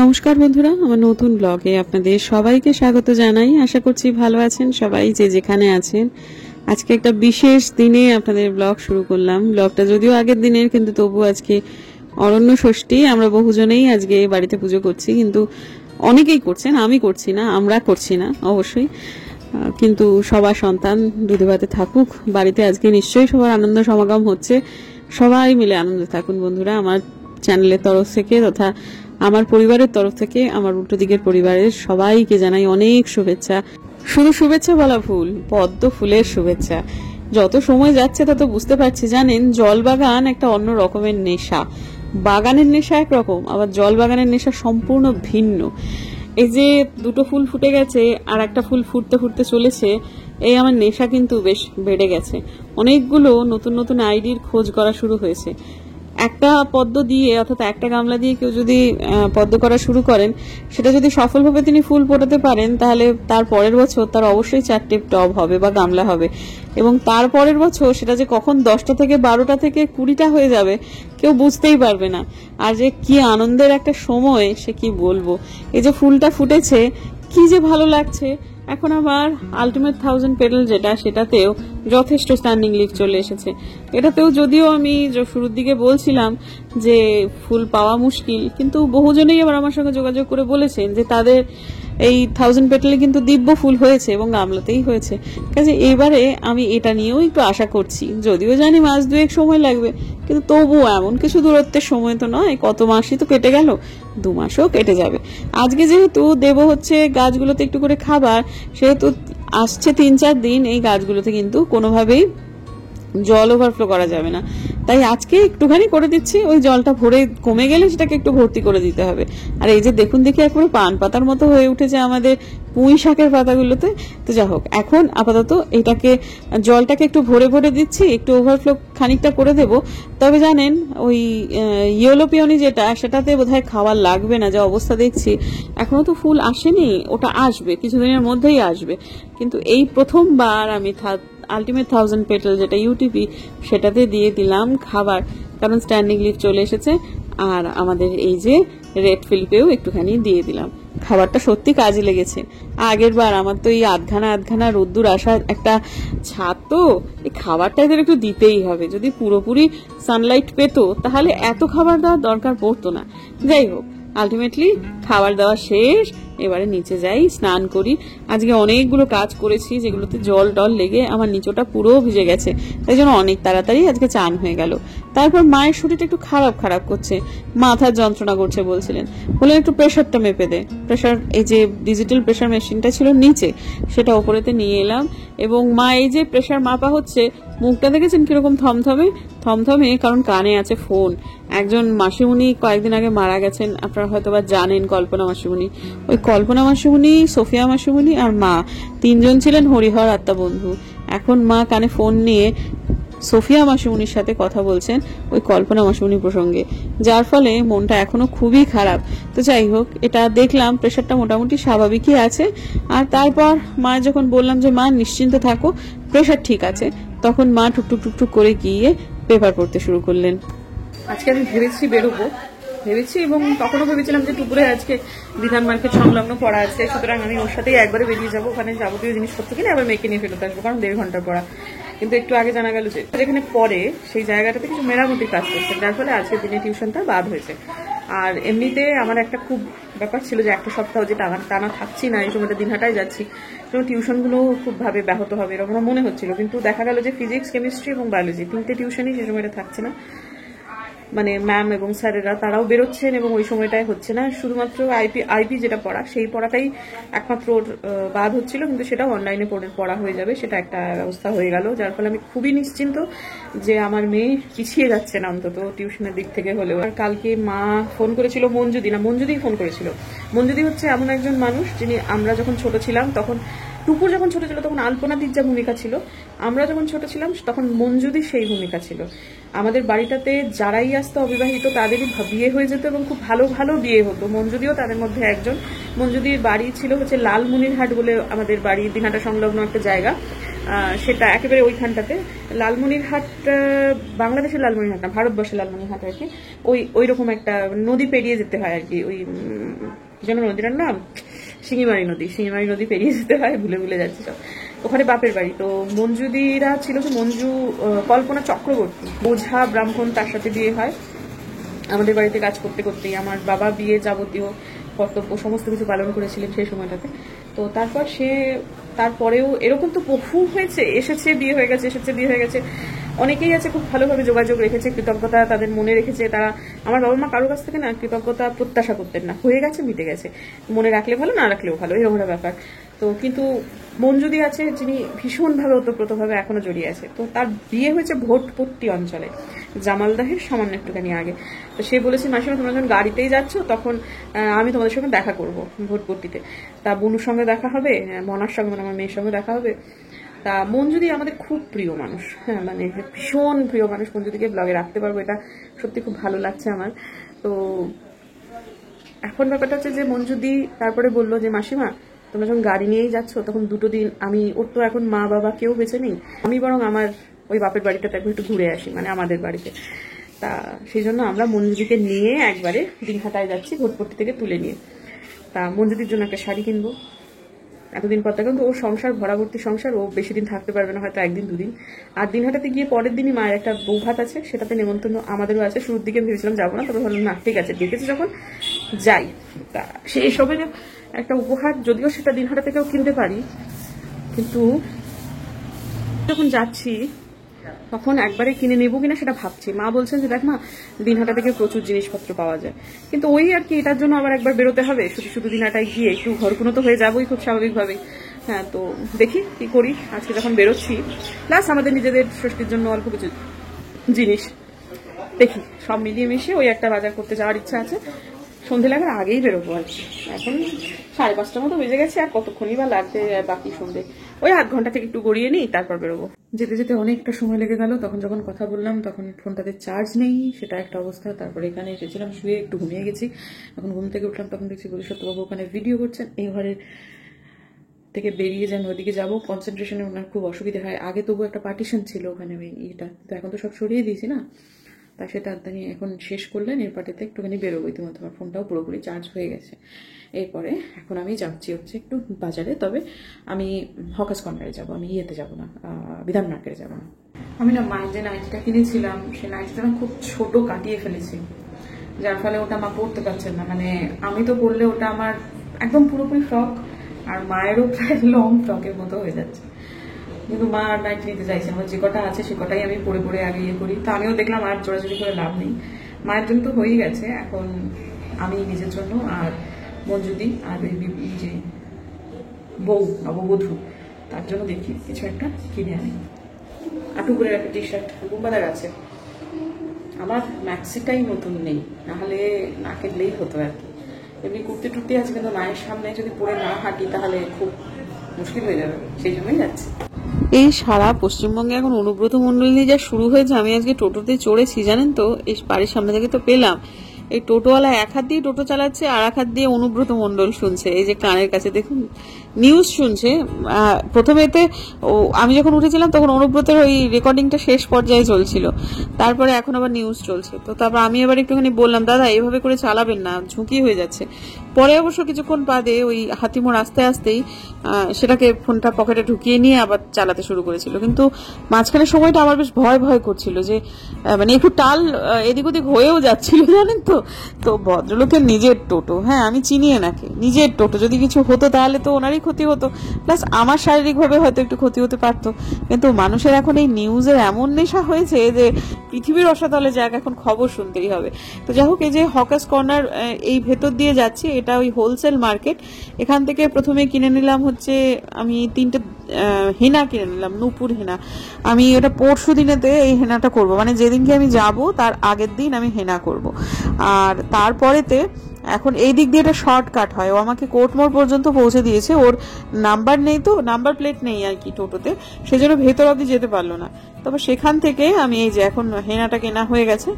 নমস্কার বন্ধুরা, আমার নতুন ব্লগে আপনাদের সবাইকে স্বাগত জানাই। আশা করছি ভালো আছেন সবাই, যে যেখানে আছেন। আজকে একটা বিশেষ দিনে আপনাদের ব্লগ শুরু করলাম। ব্লগটা যদিও আগের দিনের, কিন্তু তবু আজকে অরণ্য ষষ্ঠী। আমরা বহুজনেই আজকে বাড়িতে পুজো করছি, কিন্তু অনেকেই করছেন, আমি করছি না, আমরা করছি না অবশ্যই। কিন্তু সবার সন্তান দুধে ভাতে থাকুক বাড়িতে। আজকে নিশ্চয়ই সবার আনন্দ সমাগম হচ্ছে। সবাই মিলে আনন্দে থাকুন বন্ধুরা। আমার চ্যানেলের তরফ থেকে তথা আমার পরিবারের তরফ থেকে আমার উল্টো দিকের পরিবারের সবাইকে জানাই অনেক শুভেচ্ছা। শুধু শুভেচ্ছা বলা ভুল, পদ্ম ফুলের শুভেচ্ছা। যত সময় যাচ্ছে তত বুঝতে পারছি, জানেন, জল বাগান একটা অন্য রকমের নেশা। বাগানের নেশা একরকম, আবার জল বাগানের নেশা সম্পূর্ণ ভিন্ন। এই যে দুটো ফুল ফুটে গেছে আর একটা ফুল ফুটতে ফুটতে চলেছে, এই আমার নেশা কিন্তু বেশ বেড়ে গেছে। অনেকগুলো নতুন নতুন আইডির খোঁজ করা শুরু হয়েছে। একটা পদ্ম দিয়ে অর্থাৎ একটা গামলা দিয়ে কেউ যদি পদ্ম করা শুরু করেন, সেটা যদি সফলভাবে তিনি ফুল ফোটাতে পারেন, তাহলে তার পরের বছর তার অবশ্যই 4টে টব হবে বা গামলা হবে। এবং তার পরের বছর সেটা যে কখন 10টা থেকে 12টা থেকে 20টা হয়ে যাবে কেউ বুঝতেই পারবে না। আর যে কি আনন্দের একটা সময়, সে কি বলবো। এই যে ফুলটা ফুটেছে, কি যে ভালো লাগছে। এখন আমার আলটিমেট 1000 পেটাল যেটা, সেটাতেও যথেষ্ট স্ট্যান্ডিং লিফ চলে এসেছে। এটাতেও যদিও আমি শুরুর দিকে বলছিলাম যে ফুল পাওয়া মুশকিল, কিন্তু বহুজনেই আবার আমার সঙ্গে যোগাযোগ করে বলেছেন যে তাদের এই 1000 পেটালে কিন্তু দিব্য ফুল হয়েছে এবং গামলাতেই হয়েছে। কাজে এবারে আমি এটা নিয়েও একটু আশা করছি। যদিও জানি মাস দুয়েক সময় লাগবে, কিন্তু তবুও এমন কিছু দূরত্বের সময় তো নয়, কত মাসই তো কেটে গেল, 2 মাসও কেটে যাবে। আজকে যেহেতু দেব হচ্ছে গাছগুলোতে একটু করে খাবার, সেহেতু আসছে 3-4 দিন এই গাছগুলোতে কিন্তু কোনোভাবেই জল ওভারফ্লো করা যাবে না। তাই আজকে একটুখানি করে দিচ্ছি, ওই জলটা ভরে কমে গেলে সেটাকে একটু ভর্তি করে দিতে হবে। আর এই যে দেখুন দেখি একবারে পান পাতার মতো হয়ে উঠেছে আমাদের পুঁই শাকের পাতাগুলোতে। তো যাই হোক, এখন আপাতত এটাকে জলটাকে একটু ভরে ভরে দিচ্ছি, একটু ওভারফ্লো খানিকটা করে দেব। তবে জানেন, ওই ইয়েলো পিওনি যেটা, সেটাতে বোধহয় খাওয়া লাগবে না, যা অবস্থা দেখছি। এখনো তো ফুল আসেনি, ওটা আসবে, কিছুদিনের মধ্যেই আসবে। কিন্তু এই প্রথমবার আমি আলটিমেট 1000 পেটাল যেটা ইউটিপি, সেটাতে দিয়ে দিলাম খাবার, কারণ স্ট্যান্ডিং লিফ চলে এসেছে। আর আমাদের এই যে রেড ফিল্পেও একটুখানি দিয়ে দিলাম। খাবারটা সত্যি কাজে লেগেছে। আগের বার আমার তো এই আধখানা রোদ্দুর আসার একটা ছাদ, তো এই খাবারটা এদের একটু দিতেই হবে। যদি পুরোপুরি সানলাইট পেত তাহলে এত খাবার দেওয়ার দরকার পড়তো না। যাই হোক, আলটিমেটলি খাবার দেওয়া শেষ। এবারে নিচে যাই, স্নান করি। আজকে অনেকগুলো কাজ করেছি যেগুলোতে জল টল লেগে আমার নিচটা পুরো ভিজে গেছে, তাই জন্য অনেক তাড়াতাড়ি আজকে চান হয়ে গেল। তারপর মায়ের শরীরটা একটু খারাপ করছে, মাথার যন্ত্রণা করছে বলছিলেন, বলে একটু প্রেশারটা মেপে দে। প্রেশার, এই যে ডিজিটাল প্রেশার মেশিনটা ছিল নিচে, সেটা ওপরেতে নিয়ে এলাম। এবং মা এই যে প্রেশার মাপা হচ্ছে, মুখটা দেখেছেন কিরকম থমথমে, কারণ কানে আছে ফোন। একজন মাসিমণি কয়েকদিন আগে মারা গেছেন, আপনারা হয়তো বা জানেন, কল্পনা মাসিমণি। ওই কল্পনা মাসিমণি, সোফিয়া মাসিমণি আর মা, 3 জন ছিলেন হরিহর আত্মা বন্ধু। এখন মা কানে ফোন নিয়ে সোফিয়া মাসিমণির সাথে কথা বলছেন ওই কল্পনা মাসিমণি প্রসঙ্গে, যার ফলে মনটা এখনো খুবই খারাপ। তো যাই হোক, এটা দেখলাম প্রেশারটা মোটামুটি স্বাভাবিকই আছে। আর তারপর মা যখন বললাম যে মা নিশ্চিন্ত থাকো, প্রেশার ঠিক আছে, তখন মা টুকটুক করে গিয়ে পেপার পড়তে শুরু করলেন। আজকে আমি ভেবেছি এবং তখনও ভেবেছিলাম যে দুপুরে আজকে বিধান মার্কেট সংলগ্ন পড়া আছে, সুতরাং আমি ওর সাথেই একবারে বেরিয়ে যাবো, ওখানে যাবতীয় জিনিসপত্র কিনে আবার মেয়েকে নিয়ে ফেরত আসবো, কারণ 1.5 ঘন্টার পড়া। কিন্তু একটু আগে জানা গেল যে যেখানে পড়ে সেই জায়গাটাতে কিছু মেরামতির কাজ করছে, যার ফলে আজকের দিনে টিউশনটা বাদ হয়েছে। আর এমনিতে আমার একটা খুব ব্যাপার ছিল যে একটা সপ্তাহ যে টানা থাকছি না, এই সময়টা দিনহাটায় যাচ্ছি, তো টিউশনগুলো খুব ভাবে ব্যাহত হবে এরকম মনে হচ্ছিল। কিন্তু দেখা গেল যে ফিজিক্স, কেমিস্ট্রি এবং বায়োলজি 3টে টিউশনই সেই সময়টা থাকছে না। মানে ম্যাম এবং স্যারেরা তারাও বেরোচ্ছেন এবং ওই সময়টাই হচ্ছে না। শুধুমাত্র আইপি যেটা পড়া, সেই পড়াটাই একমাত্র বাদ হচ্ছিল, কিন্তু সেটাও অনলাইনে পড়া হয়ে যাবে, সেটা একটা ব্যবস্থা হয়ে গেল। যার ফলে আমি খুবই নিশ্চিন্ত যে আমার মেয়ে পিছিয়ে যাচ্ছে না, অন্তত টিউশনের দিক থেকে হলেও। আর কালকে মা ফোন করেছিল, মঞ্জুদি ফোন করেছিল। মঞ্জুদি হচ্ছে এমন একজন মানুষ যিনি, আমরা যখন ছোট ছিলাম তখন, টুকুর যখন ছোট ছিল তখন আলপনাদির যা ভূমিকা ছিল, আমরা যখন ছোট ছিলাম তখন মঞ্জুদির সেই ভূমিকা ছিল। আমাদের বাড়িটাতে যারাই আসতো অবিবাহিত তাদেরই বিয়ে হয়ে যেত এবং খুব ভালো বিয়ে হতো। মঞ্জুদিও তাদের মধ্যে একজন। মঞ্জুদির বাড়ি ছিল হচ্ছে লালমনিরহাট বলে আমাদের বাড়ি, দিনহাটা সংলগ্ন একটা জায়গা। সেটা একেবারে ওইখানটাতে লালমনিরহাট, বাংলাদেশের লালমনিরহাট না, ভারতবর্ষের লালমনিরহাট আর কি। ওই রকম একটা নদী পেরিয়ে যেতে হয় আর কি। ওই যেন নদীটার নাম শিঙিমারি নদী পেরিয়ে যেতে হয়, ভুলে ভুলে যাচ্ছি সব। ওখানে বাপের বাড়ি। তো মঞ্জুদিরা ছিল, যে মঞ্জু কল্পনা চক্রবর্তী, বোঝা ব্রাহ্মণ, তার সাথে বিয়ে হয়। আমাদের বাড়িতে কাজ করতে করতেই আমার বাবা বিয়ে যাবতীয় কর্তব্য সমস্ত কিছু পালন করেছিলেন সেই সময়টাতে। তো তারপরেও এরকম তো বহু হয়েছে, এসেছে বিয়ে হয়ে গেছে। অনেকেই আছে খুব ভালোভাবে যোগাযোগ রেখেছে, কৃতজ্ঞতা তাদের মনে রেখেছে। তারা, আমার বাবা মা কারো কাছ থেকে না কৃতজ্ঞতা প্রত্যাশা করতেন না, হয়ে গেছে মিটে গেছে, মনে রাখলে ভালো, না রাখলেও ভালো, এরকম একটা ব্যাপার। তো কিন্তু মঞ্জুদি আছে যিনি ভীষণভাবে ওতপ্রোতভাবে এখনো জড়িয়ে আছে। তো তার বিয়ে হয়েছে ভোটপট্টি অঞ্চলে, জামালদাহের সামান্য একটুখানি আগে। তো সে বলেছে, মাসিমা তোমরা যখন গাড়িতেই যাচ্ছ তখন আমি তোমাদের সঙ্গে দেখা করব ভোটপট্টিতে। তা বনুর সঙ্গে দেখা হবে, মনার সঙ্গে, মানে আমার মেয়ের সঙ্গে দেখা হবে। তা মঞ্জুদি আমাদের খুব প্রিয় মানুষ, হ্যাঁ মানে ভীষণ প্রিয় মানুষ। মঞ্জুদিকে ব্লগে রাখতে পারবো, এটা সত্যি খুব ভালো লাগছে আমার। তো এখন ব্যাপারটা হচ্ছে যে মঞ্জুদি তারপরে বললো যে মাসিমা তোমরা যখন গাড়ি নিয়েই যাচ্ছ তখন 2 দিন ওর তো এখন মা বাবা কেউ বেঁচে নেই, আমি বরং আমার ওই বাপের বাড়িটাতে একটু ঘুরে আসি, মানে আমাদের বাড়িতে। তা সেই জন্য আমরা মঞ্জুদিকে নিয়ে একবারে দিনহাটায় যাচ্ছি, ভোটপট্টি থেকে তুলে নিয়ে। তা মঞ্জুদির জন্য একটা শাড়ি কিনবো, এতদিন পর। কিন্তু ওর সংসার, ভরাভর্তি সংসার, ও বেশি দিন থাকতে পারবে না, হয়তো 1 দিন 2 দিন। আর দিনহাটাতে গিয়ে পরের দিনই মায়ের একটা বউ ভাত আছে, সেটাতে নেমন্তন্ন আমাদেরও আছে। শুরুর দিকে ভেবেছিলাম যাবো না, তবে ভাবলাম না ঠিক আছে, ডেকেছে যখন যাই। তা সেই সবে একটা উপহার, যদিও সেটা দিনহাটা থেকেও কিনতে পারি, কিন্তু যখন যাচ্ছি তখন একবারে কিনে নেবো কিনা সেটা ভাবছি। মা বলছেন যে দেখ মা, দিনহাটা থেকে প্রচুর জিনিসপত্র পাওয়া যায়, কিন্তু ওই আর কি, এটার জন্য আবার একবার বেরোতে হবে। শুধু দিনহাটায় গিয়ে একটু ঘরকুনো তো হয়ে যাবোই খুব স্বাভাবিকভাবেই। হ্যাঁ, তো দেখি কি করি। আজকে যখন বেরোচ্ছি, প্লাস আমাদের নিজেদের ষষ্ঠীর জন্য অল্প কিছু জিনিস, দেখি সব মিলিয়ে মিশিয়ে ওই একটা বাজার করতে যাওয়ার ইচ্ছা আছে। সন্ধে লাগার আগেই বেরোবো আর কি। এখন 5:30 মতো বেজে গেছে, আর কতক্ষণই বা লাগবে বাকি সন্ধে, ওই 1/2 ঘন্টা থেকে একটু গড়িয়ে নিই, তারপর বেরোবো। যেতে যেতে অনেকটা সময় লেগে গেল। তখন যখন কথা বললাম তখন ফোনটাতে চার্জ নেই, সেটা একটা অবস্থা। তারপরে এখানে এসেছিলাম, শুয়ে একটু ঘুমিয়ে গেছি। এখন ঘুম থেকে উঠলাম, তখন দেখছি বরিশত্তবাবু ওখানে ভিডিও করছেন। এই ঘরের থেকে বেরিয়ে যান, ওইদিকে যাবো, কনসেন্ট্রেশনে ওনার খুব অসুবিধা হয়। আগে তবু একটা পার্টিশন ছিল ওখানে, ওই ইটা, তো এখন তো সব সরিয়ে দিয়েছি না, তাই সেটা এখন শেষ করলেন। এর পার্টিতে একটুখানি বেরোবো, ইতিমধ্যে আমার ফোনটাও পুরোপুরি চার্জ হয়ে গেছে। এরপরে এখন আমি যাচ্ছি হচ্ছে একটু বাজারে, তবে আমি হকার্স কর্নারে যাবো, আমি ইয়েতে যাবো না, বিধান মার্কেটে যাবো না। আমি না মায়ের যে নাইটিটা কিনেছিলাম, সেই নাইটিটা না খুব ছোট কাটিয়ে ফেলেছি, যার ফলে ওটা মা পরতে পারছেন না। মানে আমি তো পরলে ওটা আমার একদম পুরোপুরি ফ্রক, আর মায়েরও প্রায় লং ফ্রকের মতো হয়ে যাচ্ছে। কিন্তু মা আর নাইটি নিতে চাইছে, আমার যে কটা আছে সে কটাই আমি পরে পরে আগে ইয়ে করি। তো আমিও দেখলাম আর জোড়াজোড়ি করে লাভ নেই, মায়ের জন্য তো হয়েই গেছে। এখন আমি নিজের জন্য আর মঞ্জুদি আর ওই যে বউ নববধূ, তার জন্য দেখি কিছু একটা কিনে আনি। আটু করে একটা টি শার্ট বুম্বাদার আছে, আমার ম্যাক্সিটাই নতুন নেই, নাহলে না কিনলেই হতো আর কি। এমনি কুর্তি টুর্তি আছে, কিন্তু মায়ের সামনে যদি পরে না হাঁটি তাহলে খুব মুশকিল হয়ে যাবে, সেই জন্যই যাচ্ছি। এই সারা পশ্চিমবঙ্গে এখন অনুব্রত মণ্ডলী যা শুরু হয়েছে। আমি আজকে টোটোতে চড়েছি, জানেন তো, এই বাড়ির সামনে থেকে তো পেলাম। এই টোটোওয়ালা এক হাত দিয়ে টোটো চালাচ্ছে, আর এক হাত দিয়ে অনুব্রত মণ্ডল শুনছে। এই যে কানের কাছে দেখুন নিউজ শুনছে। প্রথমেতে আমি যখন উঠেছিলাম তখন অনুব্রতের ওই রেকর্ডিংটা শেষ পর্যায়ে চলছিল, তারপরে এখন আবার নিউজ চলছে। তো তারপর আমি আবার একটুখানি বললাম, দাদা এভাবে করে চালাবেন না, ঝুঁকি হয়ে যাচ্ছে। পরে অবশ্য কিছুক্ষণ বাদে ওই হাতিমোড় আস্তে আস্তেই সেটাকে ফোনটা পকেটে ঢুকিয়ে নিয়ে আবার চালাতে শুরু করেছিল। কিন্তু মাঝখানে সময়টা আমার বেশ ভয় ভয় করছিল, যে মানে একটু টাল এদিক ওদিক হয়েও যাচ্ছিল, জানেন তো। তো ভদ্রলোকের নিজের টোটো, হ্যাঁ আমি চিনি এনাকে, নিজের টোটো, যদি কিছু হতো তাহলে তো ওনারই ক্ষতি হতো, প্লাস আমার শারীরিকভাবে হয়তো একটু ক্ষতি হতে পারতো। কিন্তু মানুষের এখন এই নিউজের এমন নেশা হয়েছে যে পৃথিবীর রসাতলে যাক, এখন খবর শুনতেই হবে। তো যাই হোক, এই যে হকার্স কর্নার, এই ভেতর দিয়ে যাচ্ছি, এটা ওই হোলসেল মার্কেট। এখান থেকে প্রথমে কিনে নিলাম হচ্ছে, আমি 3টে হেনা কিনে নিলাম, নূপুর হেনা। আমি ওটা পরশু দিনেতে এই হেনাটা করবো, মানে যেদিনকে আমি যাব তার আগের দিন আমি হেনা করব। আর তারপরেতে এখন এই দিক দিয়ে একটা শর্টকাট হয়, ও আমাকে কোর্টমোড় পর্যন্ত পৌঁছে দিয়েছে। ওর নাম্বার নেই, তো নাম্বার প্লেট নেই আর কি টোটোতে, সেজন্য ভেতর অবধি যেতে পারলো না। তবে সেখান থেকে আমি এই যে এখন হেনাটা কেনা হয়ে গেছে,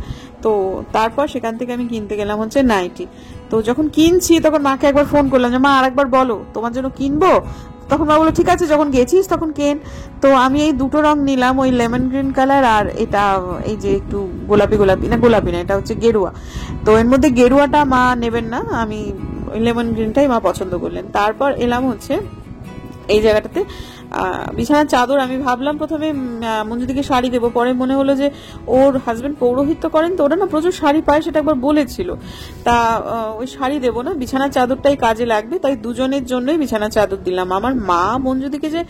তো তারপর সেখান থেকে আমি কিনতে গেলাম হচ্ছে নাইটি। তো যখন কিনছি তখন মাকে একবার ফোন করলাম যে মা আরেকবার বলো তোমার জন্য কিনবো, তখন মা বললো ঠিক আছে যখন গেছিস তখন কেন। তো আমি এই দুটো রং নিলাম, ওই লেমন গ্রিন কালার আর এটা এই যে একটু গোলাপি গোলাপি, না গোলাপি না, এটা হচ্ছে গেরুয়া। তো এর মধ্যে গেরুয়াটা মা নেবেন না, আমি ওই লেমন গ্রিনটাই মা পছন্দ করলেন। তারপর এলাম হচ্ছে এই জায়গাটাতে বিছানার চাদর। আমি ভাবলাম প্রথমে মঞ্জুদিকে শাড়ি দেবো, পরে মনে হলো যে ওর হাজবেন্ড পৌরোহিত্য করেন তো ওরা না প্রচুর শাড়ি পায়, সেটা একবার বলেছিল। তা ওই শাড়ি দেবো না, বিছানার চাদরটাই কাজে লাগবে, তাই দুজনের জন্যই বিছানার চাদর দিলাম। আমার মা মঞ্জুদিকে যে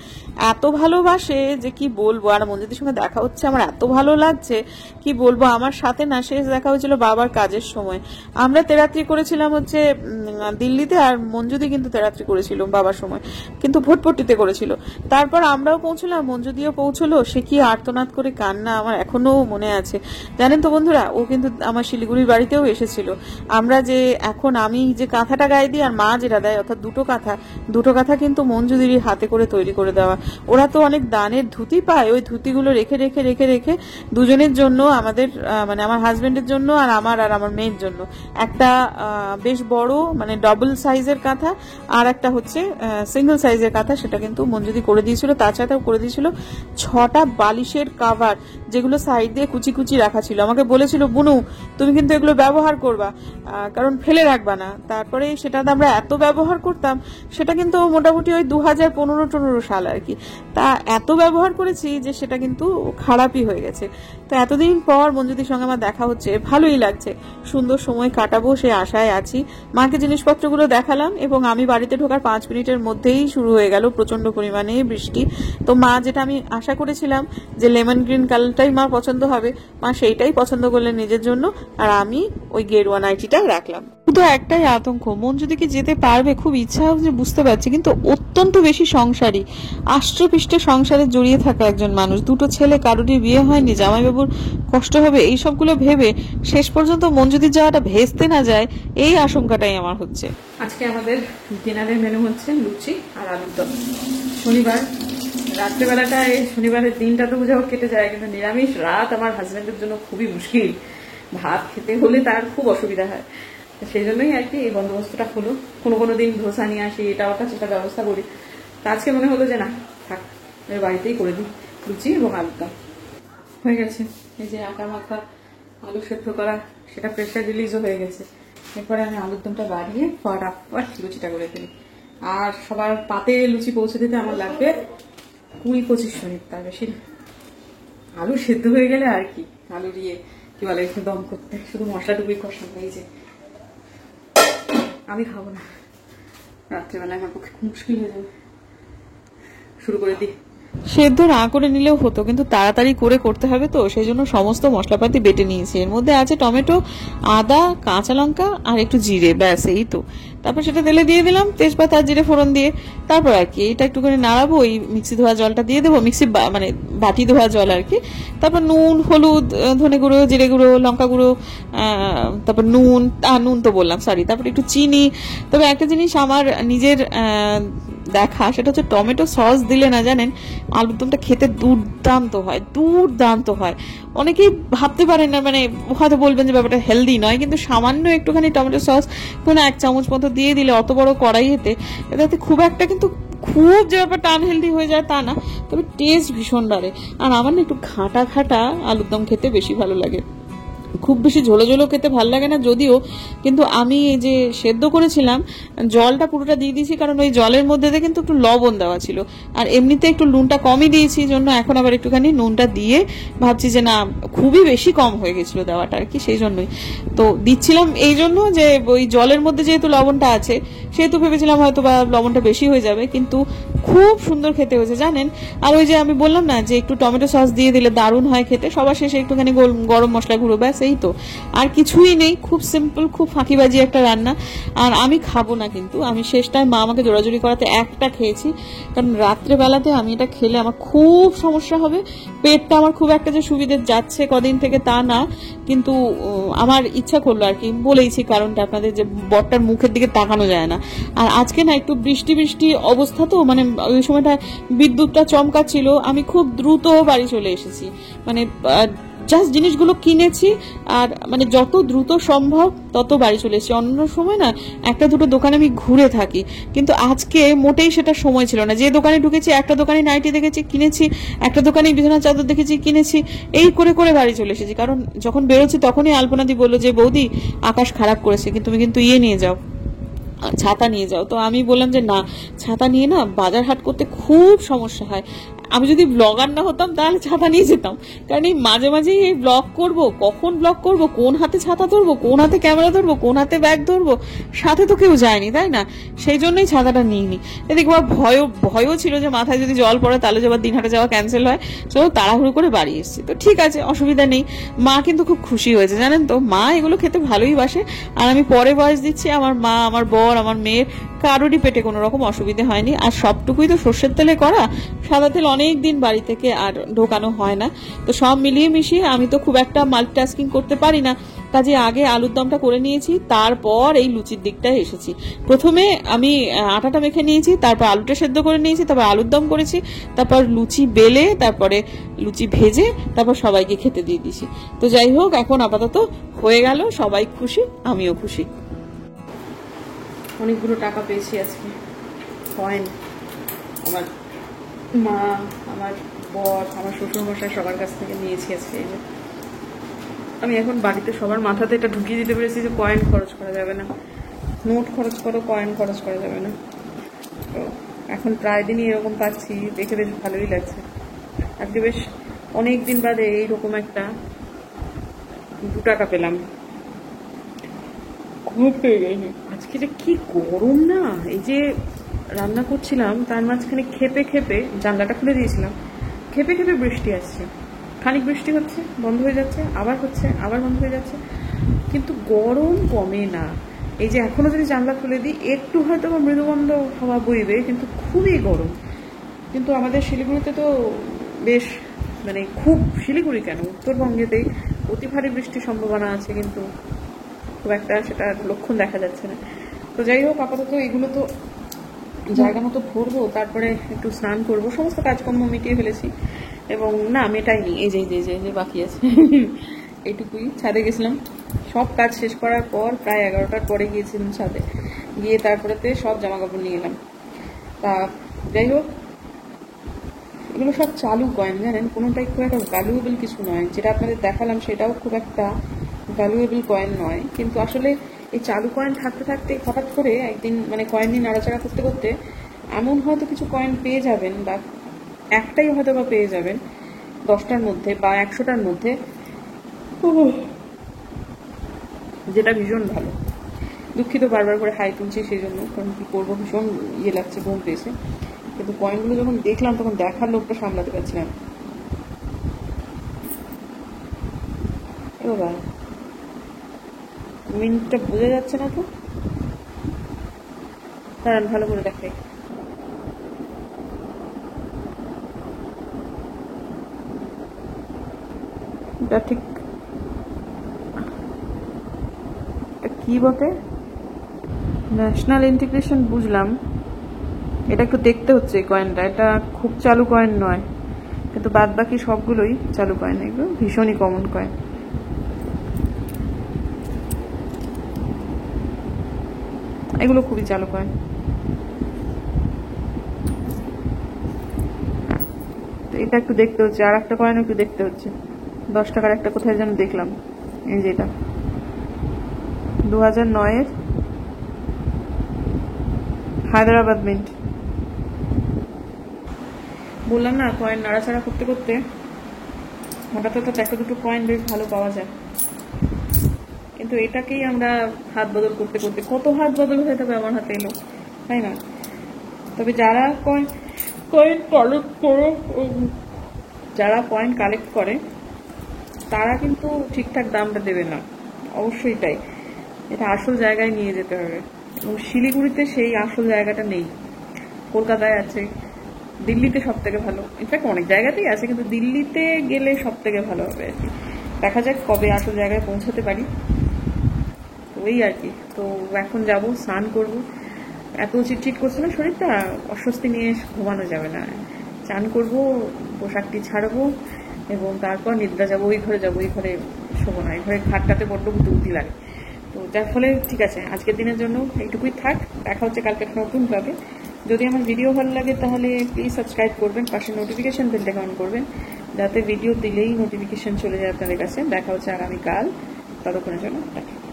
এত ভালোবাসে যে কি বলবো, আর মঞ্জুদির সঙ্গে দেখা হচ্ছে আমার এত ভালো লাগছে কি বলবো। আমার সাথে না শেষ দেখা হয়েছিল বাবার কাজের সময়, আমরা তেরাত্রি করেছিলাম হচ্ছে দিল্লিতে, আর মঞ্জুদি কিন্তু তেরাত্রি করেছিল বাবার সময়, কিন্তু ভোটপট্টিতে করেছিল। তারপর আমরাও পৌঁছলাম, মঞ্জুদিও পৌঁছলো, সে কি আর্তনাদ করে কান্না আমার এখনো মনে আছে। জানেন তো বন্ধুরা, ও কিন্তু আমার শিলিগুড়ির বাড়িতেও এসেছিল। আমরা যে এখন আমি যে কাঁথাটা গায়ে দিই আর মা যেটা দেয়, অর্থাৎ দুটো কাঁথা কিন্তু মঞ্জুদিরই হাতে করে তৈরি করে দেওয়া। ওরা তো অনেক দানের ধুতি পায়, ওই ধুতিগুলো রেখে রেখে রেখে রেখে দুজনের জন্য, আমাদের মানে আমার হাজবেন্ডের জন্য আর আমার মেয়ের জন্য একটা বেশ বড় মানে ডবল সাইজের কাঁথা, আর একটা হচ্ছে সিঙ্গেল সাইজের কাঁথা, সেটা কিন্তু মঞ্জুদি করে দিয়েছিল। তাছাড়াও করে দিয়েছিল 6টা বালিশের কাভার, যেগুলো সাইড দিয়ে কুচি কুচি রাখা ছিল। আমাকে বলেছিল বুনু তুমি কিন্তু এগুলো ব্যবহার করবা, কারণ ফেলে রাখবা না। তারপরে সেটা আমরা এত ব্যবহার করতাম, সেটা কিন্তু মোটামুটি ওই 2015-16 সাল আর কি। তা এত ব্যবহার করেছি যে সেটা কিন্তু খারাপই হয়ে গেছে। তো এতদিন পর মঞ্জুদির সঙ্গে আমার দেখা হচ্ছে, ভালোই লাগছে, সুন্দর সময় কাটাবো সে আশায় আছি। মাকে জিনিসপত্রগুলো দেখালাম এবং আমি বাড়িতে ঢোকার 5 মিনিটের মধ্যেই শুরু হয়ে গেল প্রচন্ড পরিমাণে বৃষ্টি। তো মা যেটা আমি আশা করেছিলাম যে লেমন গ্রিন কালারটাই মা পছন্দ হবে, মা সেইটাই পছন্দ করলেন নিজের জন্য, আর আমি ওই গেরুয়া নাইটিটা রাখলাম। শুধু একটাই আতঙ্ক, মঞ্জুদি কি যেতে পারবে, খুব ইচ্ছা হচ্ছে বুঝতে পারছি, কিন্তু অত্যন্ত বেশি সংসারী, আষ্টপৃষ্টে সংসারে জড়িয়ে থাকা একজন মানুষ, দুটো ছেলে, কারোরই বিয়ে হয়নি, জামাইবাবুর কষ্ট হবে, এই সবগুলো ভেবে শেষ পর্যন্ত মঞ্জুদির যাওয়াটা ভেস্তে না যায় এই আশঙ্কাটাই আমার হচ্ছে। আজকে আমাদের ডিনারের মেনু হচ্ছে লুচি আর আলুর দম। শনিবার রাত্রেবেলাটায়, শনিবারের দিনটা তো বুঝাও কেটে যায়, কিন্তু নিরামিষ রাত আমার হাজবেন্ডের জন্য খুবই মুশকিল। ভাত খেতে হলে তার খুব অসুবিধা হয়, সেই জন্যই আর কি এই বন্দোবস্তটা হলো। কোনো দিন ধোসা নিয়ে আসি, এটা ওটা সেটা ব্যবস্থা করি। তা আজকে মনে হলো যে না থাক, বাড়িতেই করে দিই লুচি এবং আলুর দম। হয়ে গেছে, এই যে আটা মাখা আলু সেদ্ধ করা, সেটা প্রেশার রিলিজও হয়ে গেছে। এরপরে আমি আলুর দমটা বাড়িয়ে ফটাফট লুচিটা করে ফেলি। আর সবার পাতে লুচি পৌঁছে দিতে আমার লাগবে 20-25 মিনিট, তার বেশি। আলু সেদ্ধ হয়ে গেলে আর কি, আলু দিয়ে কি বলে একটু দম করতে, শুধু মশলাটুকুই কষানো। এই যে আমি খাবো না, রাত্রেবেলা আমার পক্ষে খুব মুশকিল হয়ে যাবে। শুরু করে দিই। সেদ্ধ না করে নিলেও হতো, কিন্তু তাড়াতাড়ি করে করতে হবে তো, সেই জন্য সমস্ত মশলাপাতি বেটে নিয়েছি। এর মধ্যে আছে টমেটো, আদা, কাঁচা লঙ্কা আর একটু জিরে, ব্যাস এই তো। তারপর সেটা তেলে দিয়ে দিলাম, তেজপাতা আর জিরে ফোড়ন দিয়ে। তারপর আর কি এটা একটুখানি নাড়াবো, ওই মিক্সি ধোয়া জলটা দিয়ে দেবো, মিক্সি মানে বাটি ধোয়া জল আর কি। তারপর নুন, হলুদ, ধনে গুঁড়ো, জিরে গুঁড়ো, লঙ্কা গুঁড়ো, তারপর নুন তো বললাম, সরি। তারপর একটু চিনি। তবে একটা জিনিস আমার নিজের দেখা, সেটা হচ্ছে টমেটো সস দিলে না জানেন আলুর দমটা খেতে দুর্দান্ত হয়, দুর্দান্ত হয়। অনেকেই ভাবতে পারেন না, মানে হয়তো বলবেন যে ব্যাপারটা হেলদি নয়, কিন্তু সামান্য একটুখানি টমেটো সস কোনো 1 চামচ মতো দিয়ে দিলে অত বড় কড়াইতে, এটাতে খুব একটা কিন্তু খুব যে ব্যাপারটা আনহেলদি হয়ে যায় তা না, তবে টেস্ট ভীষণ বাড়ে। আর আমার না একটু ঘাটা ঘাটা আলুর দম খেতে বেশি ভালো লাগে, খুব বেশি ঝোলো ঝোলো খেতে ভালো লাগে না যদিও। কিন্তু আমি এই যে সেদ্ধ করেছিলাম, জলটা পুরোটা দিয়ে দিয়েছি, কারণ ওই জলের মধ্যে কিন্তু একটু লবণ দেওয়া ছিল, আর এমনিতে একটু নুনটা কমই দিয়েছি, জন্য এখন আবার একটুখানি নুনটা দিয়ে ভাবছি যে না খুবই বেশি কম হয়ে গেছিল দেওয়াটা আর কি, সেই জন্যই তো দিচ্ছিলাম। এই জন্য যে ওই জলের মধ্যে যেহেতু লবণটা আছে, সেহেতু ভেবেছিলাম হয়তো বা লবণটা বেশি হয়ে যাবে, কিন্তু খুব সুন্দর খেতে হয়েছে জানেন। আর ওই যে আমি বললাম না যে একটু টমেটো সস দিয়ে দিলে দারুণ হয় খেতে, সবার শেষে একটুখানি গরম মশলা গুঁড়ো, ব্যাস এই তো, আর কিছুই নেই। খুব সিম্পল, খুব ফাঁকিবাজি একটা রান্না। আর আমি খাবো না, কিন্তু আমি শেষ টাইম মা আমাকে জোরাজুরি করাতে একটা খেয়েছি, কারণ রাত্রেবেলাতে আমি এটা খেলে আমার খুব সমস্যা হবে। পেটটা আমার খুব একটা যে সুবিধে যাচ্ছে কদিন থেকে তা না, কিন্তু আমার ইচ্ছা করলো আর কি, বলেইছি কারণটা আপনাদের, যে বরটার মুখের দিকে তাকানো যায় না। আর আজকে না একটু বৃষ্টি বৃষ্টি অবস্থা তো, মানে ওই সময়টা বিদ্যুৎটা চমকাচ্ছিল, আমি খুব দ্রুত বাড়ি চলে এসেছি, মানে জাস্ট জিনিসগুলো কিনেছি আর মানে যত দ্রুত সম্ভব তত বাড়ি চলে এসেছি। অন্য সময় না একটা দুটো দোকানে আমি ঘুরে থাকি, কিন্তু আজকে মোটেই সেটা সময় ছিল না। যে দোকানে ঢুকেছি একটা দোকানে নাইটি দেখেছি কিনেছি, একটা দোকানে বিছানার চাদর দেখেছি কিনেছি, এই করে করে বাড়ি চলে এসেছি। কারণ যখন বেরোচ্ছি তখনই আলপনাদি বললো যে বৌদি আকাশ খারাপ করেছে, কিন্তু তুমি কিন্তু নিয়ে যাও, ছাতা নিয়ে যাও। তো আমি বললাম যে না, ছাতা নিয়ে না বাজার হাট করতে খুব সমস্যা হয়। আমি যদি ব্লগার না হতাম তাহলে ছাতা নিয়ে যেতাম, কারণ এই মাঝে মাঝেই এই ব্লগ করব, কখন ব্লগ করব, কোন হাতে ছাতা ধরবো, কোন হাতে ক্যামেরা ধরবো, কোন হাতে ব্যাগ ধরবো, সাথে তো কেউ যায়নি, তাই না? সেই জন্যই ছাতাটা নিইনি। এদিকে ভয়ও ছিল যে মাথায় যদি জল পড়ে তাহলে যে আবার দিনহাটা যাওয়া ক্যান্সেল হয়। তো তাড়াহুড়ো করে বাড়ি এসেছি। তো ঠিক আছে, অসুবিধা নেই। মা কিন্তু খুব খুশি হয়েছে, জানেন তো, মা এগুলো খেতে ভালোই বাসে। আর আমি পরে বয়স দিচ্ছি, আমার মা, আমার বর, আমার মেয়ের কারোরই পেটে কোনো রকম অসুবিধে হয়নি। আর সবটুকুই তো সর্ষের তেলে করা, সাদা তেল অনেক দিন বাড়ি থেকে আর ঢোকানো হয় না। তো সব মিলিয়ে মিশিয়ে আমি তো খুব একটা মাল্টিটাস্কিং করতে পারি না, কাজে আগে আলুর দমটা করে নিয়েছি, তারপর এই লুচির দিকটায় এসেছি। প্রথমে আমি আটাটা মেখে নিয়েছি, তারপর আলুটা সেদ্ধ করে নিয়েছি, তারপর আলুর দম করেছি, তারপর লুচি বেলে, তারপরে লুচি ভেজে, তারপর সবাইকে খেতে দিয়ে দিয়েছি। তো যাই হোক, এখন আপাতত হয়ে গেল, সবাই খুশি, আমিও খুশি। অনেকগুলো টাকা পেয়েছি আজকে, কয়েন। আমার মা, আমার বর, আমার শ্বশুরমশাই সবার কাছ থেকে নিয়েছি আজকে। এই যে আমি এখন বাড়িতে সবার মাথাতে এটা ঢুকিয়ে দিতে পেরেছি যে কয়েন খরচ করা যাবে না, নোট খরচ করো, কয়েন খরচ করা যাবে না। তো এখন প্রায় দিনই এরকম পাচ্ছি, দেখে বেশ ভালোই লাগছে। আজকে বেশ অনেক দিন বাদে এইরকম একটা 2 টাকা পেলাম, খুব পেয়ে গেছি। আজকে যে কি গরম না, এই যে রান্না করছিলাম তার মাঝখানে খেপে খেপে জানলাটা খুলে দিয়েছিলাম, খেপে খেপে বৃষ্টি আসছে, খানিক বৃষ্টি হচ্ছে, বন্ধ হয়ে যাচ্ছে, আবার হচ্ছে, আবার বন্ধ হয়ে যাচ্ছে, কিন্তু গরম কমে না। এই যে এখনো যদি জানলা খুলে দিই একটু হয়তো মৃদুমন্দ হাওয়া বইবে, কিন্তু খুবই গরম। কিন্তু আমাদের শিলিগুড়িতে তো বেশ মানে খুব, শিলিগুড়ি কেন উত্তরবঙ্গেতেই অতি ভারী বৃষ্টির সম্ভাবনা আছে, কিন্তু খুব একটা সেটা লক্ষণ দেখা যাচ্ছে না। তো যাই হোক, আপাতত এগুলো তো জায়গা মতো ভরবো, তারপরে একটু স্নান করবো, সমস্ত কাজকর্ম মিটিয়ে ফেলেছি। এবং না মেটাইনি, এই যে যে বাকি আছে এইটুকুই। ছাদে গেছিলাম, সব কাজ শেষ করার পর প্রায় 11টার পরে গিয়েছিলাম ছাদে, গিয়ে তারপরেতে সব জামা কাপড় নিয়ে এলাম। তা যাই হোক, এগুলো সব চালু কয়েন, জানেন, কোনোটাই খুব একটা ভ্যালুয়েবল কিছু নয়। যেটা আপনাদের দেখালাম সেটাও খুব একটা ভ্যালুয়েবল কয়েন নয়, কিন্তু আসলে এই চালু কয়েন থাকতে থাকতে হঠাৎ করে একদিন মানে কয়েন নিয়ে নাড়াচাড়া করতে করতে এমন হয়তো কিছু কয়েন পেয়ে যাবেন, বা একটাই হয়তো বা পেয়ে যাবেন 10টার মধ্যে বা 100টার মধ্যে, যেটা ভীষণ ভালো। দুঃখিত বারবার করে হাই তুলছি সেই জন্য, কারণ কি করবো, ভীষণ ইয়ে লাগছে, ঘুম পেয়েছে। কিন্তু কয়েনগুলো যখন দেখলাম তখন দেখার লোকটা সামলাতে পারছিলাম। এবার মিনিটটা বোঝা যাচ্ছে না তো, দাঁড়ান ভালো করে দেখাই। এটা ঠিক কি বটে, ন্যাশনাল ইন্টিগ্রেশন বুঝলাম, এটা একটু দেখতে হচ্ছে এই কয়েনটা। এটা খুব চালু কয়েন নয়, কিন্তু বাদ বাকি সবগুলোই চালু কয়েন, এগুলো ভীষণই কমন কয়েন। এগুলো খুবই চালু কয়েন। তো এটা একটু দেখতে হচ্ছে, আর একটা কয়েন একটু দেখতে হচ্ছে, 10 টাকার একটা কোথায় যেন দেখলাম, এই যে এটা 2009-এর হায়দ্রাবাদ মিন্ট। বললাম না, কয়েন নাড়াচাড়া করতে করতে হঠাৎ হঠাৎ একটা দুটো কয়েন বেশ ভালো পাওয়া যায়। কিন্তু এটাকেই আমরা হাত বদল করতে করতে কত হাত বদল হয়ে যাবে আমার হাতে এলো, তাই না? তবে যারা কয়েন কালেক্ট করে তারা কিন্তু ঠিকঠাক দামটা দেবে না, অবশ্যই তাই। এটা আসল জায়গায় নিয়ে যেতে হবে, এবং শিলিগুড়িতে সেই আসল জায়গাটা নেই। কলকাতায় আছে, দিল্লিতে সব থেকে ভালো, ইনফ্যাক্ট অনেক জায়গাতেই আছে, কিন্তু দিল্লিতে গেলে সব থেকে ভালো হবে আর কি। দেখা যাক কবে আসল জায়গায় পৌঁছাতে পারি, ওই আর কি। তো এখন যাব, স্নান করবো, এত চিটচিট করছে না শরীরটা, অস্বস্তি নিয়ে ঘুমানো যাবে না। চান করবো, পোশাকটি ছাড়বো, এবং তারপর নিদ্রা যাবো, ওই ঘরে যাবো, ওই ঘরে শোবো না, এই ঘরে খাটটাতে বড্ড বুদ্ধি লাগে। তো যার ফলে ঠিক আছে, আজকের দিনের জন্য এইটুকুই থাক। দেখা হচ্ছে কালকে একটা নতুন ব্লগে। যদি আমার ভিডিও ভালো লাগে তাহলে প্লিজ সাবস্ক্রাইব করবেন, পাশে নোটিফিকেশন বেলটাকে অন করবেন, যাতে ভিডিও দিলেই নোটিফিকেশন চলে যায় আপনাদের কাছে। দেখা হচ্ছে আগামীকাল, ততক্ষণের জন্য টাটা।